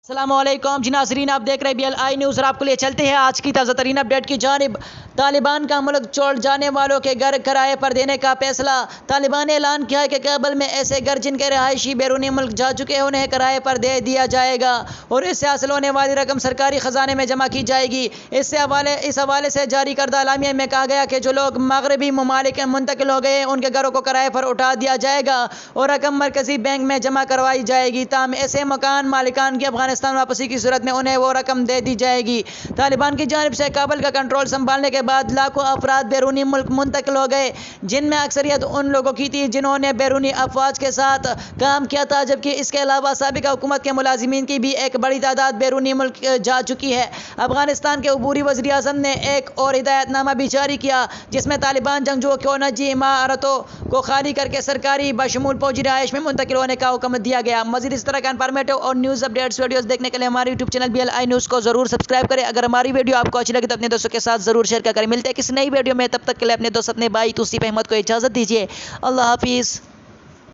अस्सलामुअलैकुम जी नाज़रीन, आप देख रहे हैं BLI न्यूज़ और आपको लिए चलते हैं आज की ताज़ा तरीन अपडेट की जानिब। तालिबान का मुल्क छोड़ जाने वालों के घर किराए पर देने का फैसला। तालिबान ने ऐलान किया है कि काबुल में ऐसे घर जिनके रहायशी बैरूनी मुल्क जा चुके हैं उन्हें किराए पर दे दिया जाएगा और इससे हासिल होने वाली रकम सरकारी ख़जाने में जमा की जाएगी। इस हवाले से जारी करदा एलामिया में कहा गया कि जो लोग मगरबी ममालिक में मुंतकिल हो गए उनके घरों को किराए पर उठा दिया जाएगा और रकम मरकजी बैंक में जमा करवाई जाएगी। ताम ऐसे मकान मालिकान की अफगानिस्तान वापसी की सूरत में उन्हें वो रकम दे दी जाएगी। तालिबान की जानिब से काबुल का कंट्रोल संभालने के बाद लाखों अफराद बैरूनी मुल्क मुंतकिल हो गए, जिनमें अक्सरियत उन लोगों की थी जिन्होंने बैरूनी अफवाज के साथ काम किया था, जबकि इसके अलावा साबिका हुकूमत के मुलाजिमीन की भी एक बड़ी तादाद बैरूनी मुल्क जा चुकी है। अफगानिस्तान के अबूरी वज़ीर आज़म ने एक और हिदायतनामा भी जारी किया जिसमें तालिबान जंगजुओं को निजी इमारतों को खाली करके सरकारी बशमूल फौजी रहायश में मुंतकिल होने का हुक्म दिया गया। मज़ीद इस तरह का इंफॉर्मेटिव और न्यूज़ अपडेट्स वीडियोस देखने के लिए हमारे यूट्यूब चैनल BLI न्यूज़ को जरूर सब्सक्राइब करें। अगर हमारी वीडियो आपको अच्छी लगे तो अपने दोस्तों के साथ जरूर शेयर करें। मिलते हैं किसी नई वीडियो में, तब तक के लिए अपने दोस्त अपने भाई तौसीफ अहमद को इजाज़त दीजिए। अल्लाह हाफिज़।